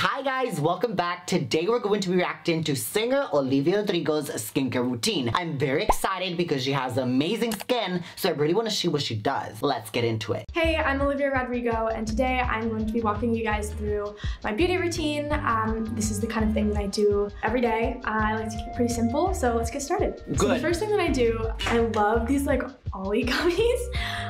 Hi guys, welcome back. Today we're going to be reacting to singer Olivia Rodrigo's skincare routine. I'm very excited because she has amazing skin, so I really want to see what she does. Let's get into it. Hey, I'm Olivia Rodrigo, and today I'm going to be walking you guys through my beauty routine. This is the kind of thing that I do every day. I like to keep it pretty simple, so let's get started. Good. So the first thing that I do, I love these like Ollie gummies.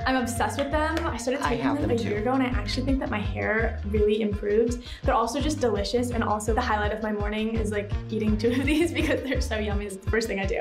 I'm obsessed with them. I started taking them a year ago, and I actually think that my hair really improved. They're also just delicious, and also the highlight of my morning is like eating 2 of these because they're so yummy. It's the first thing I do.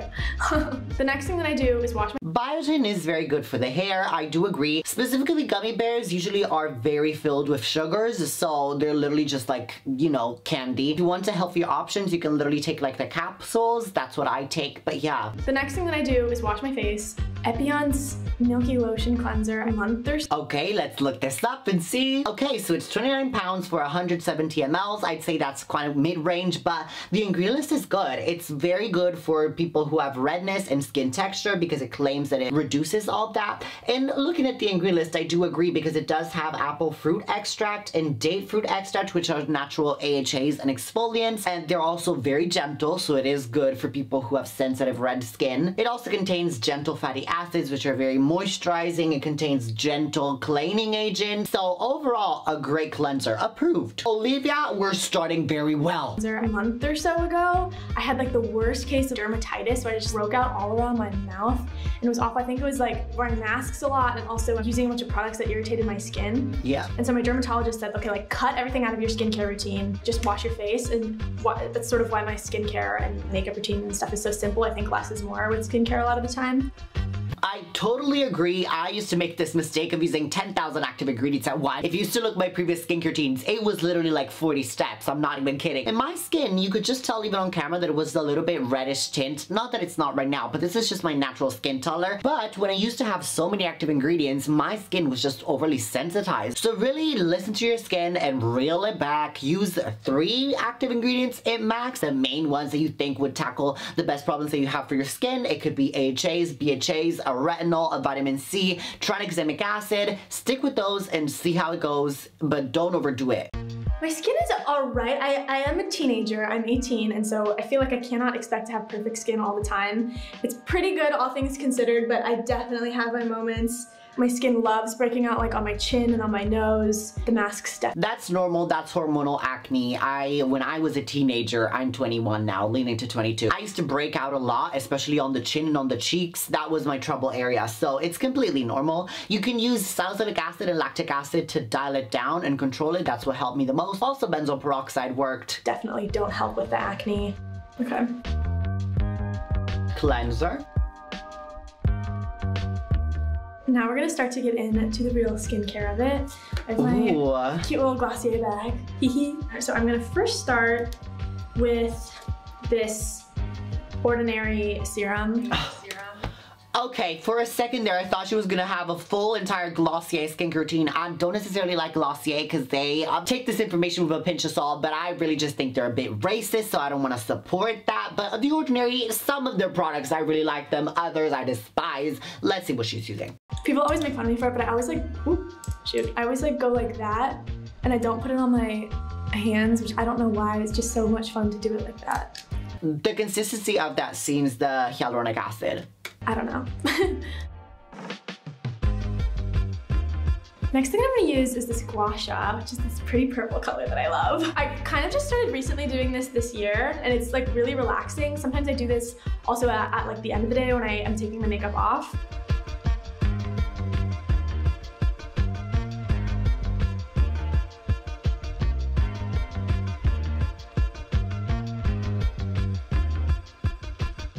The next thing that I do is wash my biotin is very good for the hair, I do agree. Specifically, gummy bears usually are very filled with sugars, so they're literally just like, you know, candy. If you want a healthier options, you can literally take like the capsules. That's what I take, but yeah. The next thing that I do is wash my face. Epion's Milky Lotion Cleanser a month or so. Okay, let's look this up and see. Okay, so it's 29 pounds for 170 mLs. I'd say that's kind of mid-range, but the ingredient list is good. It's very good for people who have redness and skin texture because it claims that it reduces all that. And looking at the ingredient list, I do agree because it does have apple fruit extract and date fruit extract, which are natural AHAs and exfoliants, and they're also very gentle, so it is good for people who have sensitive red skin. It also contains gentle fatty acids, which are very moisturizing. It contains gentle cleansing agent. So overall, a great cleanser. Approved. Olivia, we're starting very well. A month or so ago, I had like the worst case of dermatitis, so I just broke out all around my mouth, and it was awful. I think it was like wearing masks a lot and also using a bunch of products that irritated my skin. Yeah. And so my dermatologist said, okay, like cut everything out of your skincare routine, just wash your face, and that's sort of why my skincare and makeup routine and stuff is so simple. I think less is more with skincare a lot of the time. I totally agree. I used to make this mistake of using 10,000 active ingredients at once. If you used to look at my previous skincare routines, it was literally like 40 steps. I'm not even kidding. In my skin, you could just tell even on camera that it was a little bit reddish tint. Not that it's not right now, but this is just my natural skin color. But when I used to have so many active ingredients, my skin was just overly sensitized. So really listen to your skin and reel it back. Use 3 active ingredients at max, the main ones that you think would tackle the best problems that you have for your skin. It could be AHAs, BHAs, a retinol, a vitamin C, tranexamic acid. Stick with those and see how it goes, but don't overdo it. My skin is alright. I am a teenager. I'm 18, and so I feel like I cannot expect to have perfect skin all the time. It's pretty good, all things considered, but I definitely have my moments. My skin loves breaking out like on my chin and on my nose. The mask stuff. That's normal. That's hormonal acne. When I was a teenager, I'm 21 now, leaning to 22. I used to break out a lot, especially on the chin and on the cheeks. That was my trouble area. So it's completely normal. You can use salicylic acid and lactic acid to dial it down and control it. That's what helped me the most. Also, benzoyl peroxide worked. Definitely don't help with the acne. Okay. Cleanser. Now we're gonna start to get into the real skincare of it. I have my cute little Glossier bag. So I'm gonna first start with this Ordinary serum. Okay, for a second there, I thought she was gonna have a full entire Glossier skincare routine. I don't necessarily like Glossier because they take this information with a pinch of salt, but I really just think they're a bit racist, so I don't want to support that. But The Ordinary, some of their products, I really like them. Others I despise. Let's see what she's using. People always make fun of me for it, but I always like, I always like go like that, and I don't put it on my hands, which I don't know why. It's just so much fun to do it like that. The consistency of that seems the hyaluronic acid. I don't know. Next thing I'm gonna use is this Gua Sha, which is this pretty purple color that I love. I kind of just started recently doing this year, and it's like really relaxing. Sometimes I do this also at like the end of the day when I am taking my makeup off.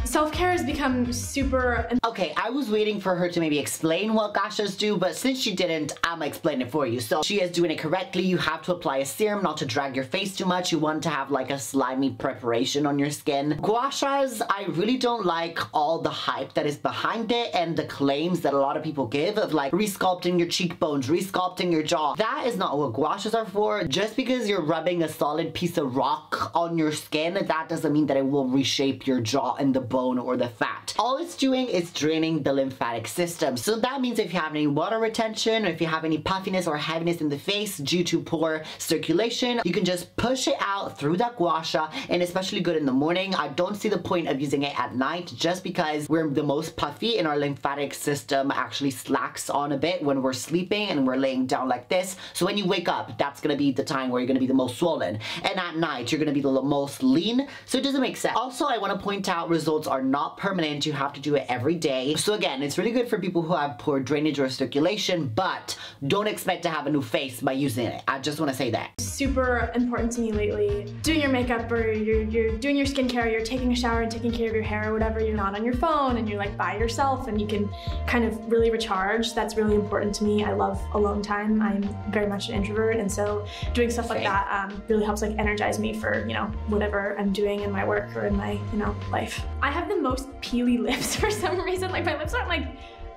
Self-care has become super... Okay, I was waiting for her to maybe explain what Gua Shas do, but since she didn't, I'm gonna explain it for you. So she is doing it correctly. You have to apply a serum not to drag your face too much. You want to have like a slimy preparation on your skin. Gua Shas, I really don't like all the hype that is behind it and the claims that a lot of people give of like resculpting your cheekbones, resculpting your jaw. That is not what Gua Shas are for. Just because you're rubbing a solid piece of rock on your skin, that doesn't mean that it will reshape your jaw and the bone bone or the fat. All it's doing is draining the lymphatic system. So that means if you have any water retention, or if you have any puffiness or heaviness in the face due to poor circulation, you can just push it out through that Gua Sha, and especially good in the morning. I don't see the point of using it at night just because we're the most puffy and our lymphatic system actually slacks on a bit when we're sleeping and we're laying down like this. So when you wake up, that's gonna be the time where you're gonna be the most swollen, and at night you're gonna be the most lean. So it doesn't make sense. Also, I want to point out results are not permanent. You have to do it every day. So again, it's really good for people who have poor drainage or circulation, but don't expect to have a new face by using it. I just want to say that. Super important to me lately. Doing your makeup, or you're doing your skincare, you're taking a shower and taking care of your hair or whatever, you're not on your phone and you're like by yourself and you can kind of really recharge. That's really important to me. I love alone time. I'm very much an introvert, and so doing stuff like that really helps like energize me for, you know, whatever I'm doing in my work or in my, you know, life. I have the most peely lips for some reason. Like my lips aren't like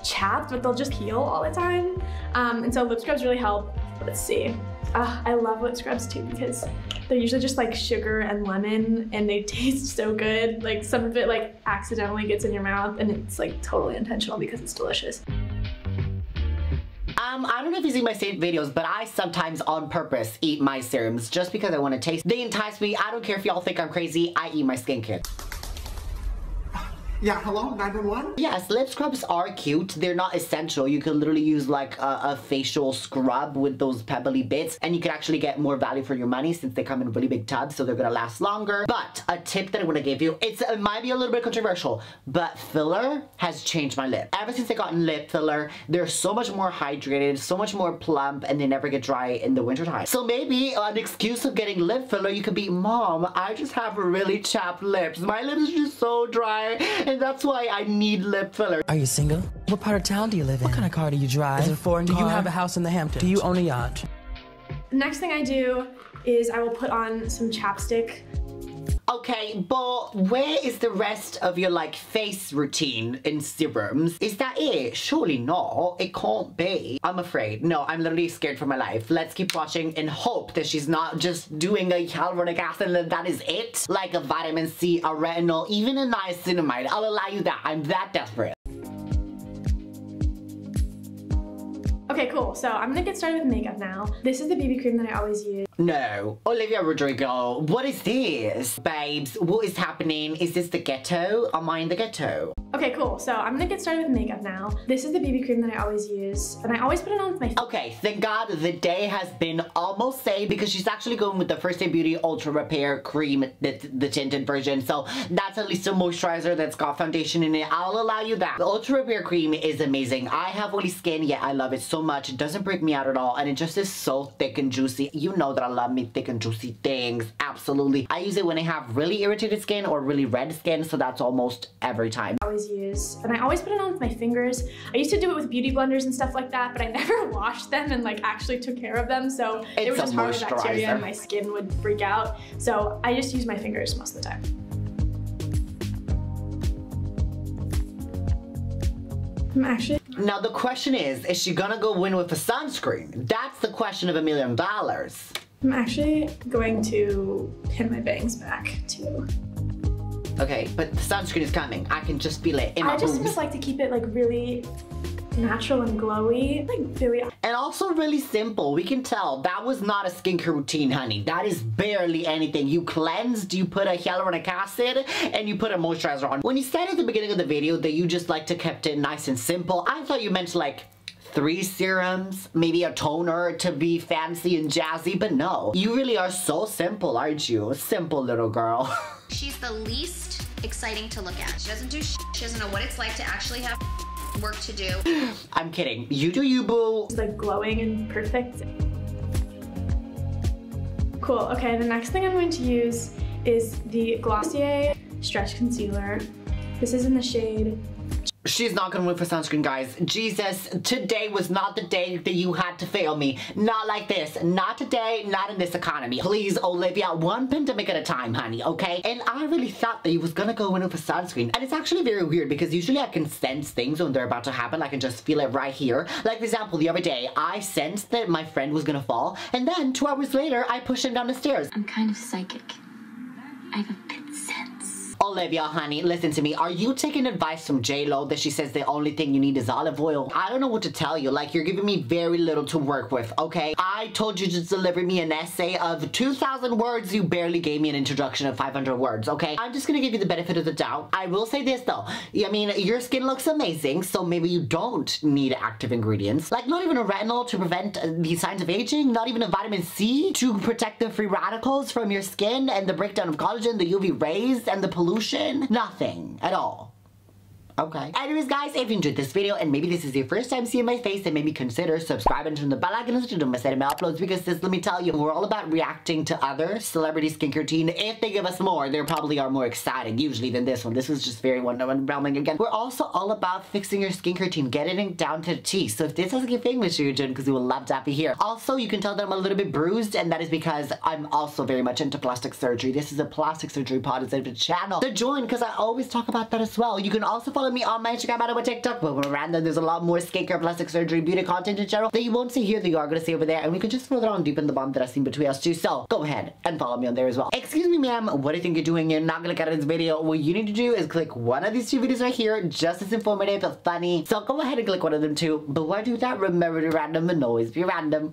chapped, but they'll just peel all the time. And so lip scrubs really help. Let's see. I love lip scrubs too because they're usually just like sugar and lemon and they taste so good. Like some of it like accidentally gets in your mouth and it's like totally intentional because it's delicious. I don't know if you've seen my videos, but I sometimes on purpose eat my serums just because I want to taste. They entice me. I don't care if y'all think I'm crazy. I eat my skincare. Yeah, hello, 911? Yes, lip scrubs are cute. They're not essential. You can literally use like a facial scrub with those pebbly bits, and you can actually get more value for your money since they come in really big tubs, so they're gonna last longer. But a tip that I want to give you, it might be a little bit controversial, but filler has changed my lip. Ever since I got lip filler, they're so much more hydrated, so much more plump, and they never get dry in the wintertime. So maybe an excuse of getting lip filler, you could be, Mom, I just have really chapped lips. My lips are just so dry. And that's why I need lip filler. Are you single? What part of town do you live in? What kind of car do you drive? Is it a foreign car? Do you have a house in the Hamptons? Do you own a yacht? Next thing I do is I will put on some chapstick. Okay, but where is the rest of your like face routine in serums? Is that it? Surely not. It can't be. I'm afraid. No, I'm literally scared for my life. Let's keep watching and hope that she's not just doing a hyaluronic acid and that is it. Like a vitamin C, a retinol, even a niacinamide. I'll allow you that. I'm that desperate. Okay, cool. So I'm gonna get started with makeup now. This is the BB cream that I always use. No. Olivia Rodrigo, what is this? Babes, what is happening? Is this the ghetto? Am I in the ghetto? Okay, cool. So I'm gonna get started with makeup now. This is the BB cream that I always use, and I always put it on with my face. Okay, thank God the day has been almost saved because she's actually going with the First Day Beauty Ultra Repair Cream, the tinted version. So that's at least a moisturizer that's got foundation in it. I'll allow you that. The Ultra Repair Cream is amazing. I have oily skin, yet I love it so much. It doesn't break me out at all, and it just is so thick and juicy. You know that I love me thick and juicy things. Absolutely. I use it when I have really irritated skin or really red skin, so that's almost every time. I always use, and I always put it on with my fingers. I used to do it with beauty blenders and stuff like that, but I never washed them and like actually took care of them, so it was just hard with bacteria and my skin would freak out. So I just use my fingers most of the time. Now the question is she gonna go in with a sunscreen? That's the question of $1 million. I'm actually going to pin my bangs back too. Okay, but the sunscreen is coming. I can just feel it in my boobs. I just like to keep it like really natural and glowy, like really. And also really simple. We can tell that was not a skincare routine, honey. That is barely anything. You cleansed, you put a hyaluronic acid, and you put a moisturizer on. When you said at the beginning of the video that you just like to kept it nice and simple, I thought you meant like 3 serums, maybe a toner to be fancy and jazzy, but no. You really are so simple, aren't you? Simple little girl. She's the least exciting to look at. She doesn't do shit. She doesn't know what it's like to actually have work to do. I'm kidding. You do you, boo. It's like glowing and perfect. Cool, okay, the next thing I'm going to use is the Glossier Stretch Concealer. This is in the shade. She's not gonna win for sunscreen, guys. Jesus, today was not the day that you had to fail me. Not like this. Not today, not in this economy. Please, Olivia, one pandemic at a time, honey, okay? And I really thought that you was gonna go in for sunscreen. And it's actually very weird because usually I can sense things when they're about to happen. I can just feel it right here. Like, for example, the other day, I sensed that my friend was gonna fall, and then 2 hours later, I pushed him down the stairs. I'm kind of psychic. I have a pit sense. Olivia, honey, listen to me. Are you taking advice from J-Lo that she says the only thing you need is olive oil? I don't know what to tell you. Like, you're giving me very little to work with, okay? I told you to deliver me an essay of 2,000 words. You barely gave me an introduction of 500 words, okay? I'm just gonna give you the benefit of the doubt. I will say this, though. I mean, your skin looks amazing, so maybe you don't need active ingredients. Like, not even a retinol to prevent the signs of aging, not even a vitamin C to protect the free radicals from your skin and the breakdown of collagen, the UV rays, and the pollution. Nothing at all. Okay. Anyways, guys, if you enjoyed this video and maybe this is your first time seeing my face, then maybe consider subscribing to the bell icon to do my set of uploads, because this, let me tell you, we're all about reacting to other celebrity skincare routine. If they give us more, there probably are more exciting usually than this one. This was just very underwhelming again. We're also all about fixing your skincare routine, getting it down to the T. So if this doesn't get famous, you're doing, because we will love to have you here. Also, you can tell that I'm a little bit bruised, and that is because I'm also very much into plastic surgery. This is a plastic surgery pod instead of a channel to join, because I always talk about that as well. You can also follow me on my Instagram and on my TikTok, but we're random. There's a lot more skincare, plastic surgery, beauty content in general that you won't see here that you are going to see over there, and we can just further on deep in the bond that I've seen between us two. So go ahead and follow me on there as well. Excuse me, ma'am, what do you think you're doing? You're not going to cut this video. What you need to do is click one of these two videos right here, just as informative, funny. So go ahead and click one of them too. But while I do that, remember to be random and always be random.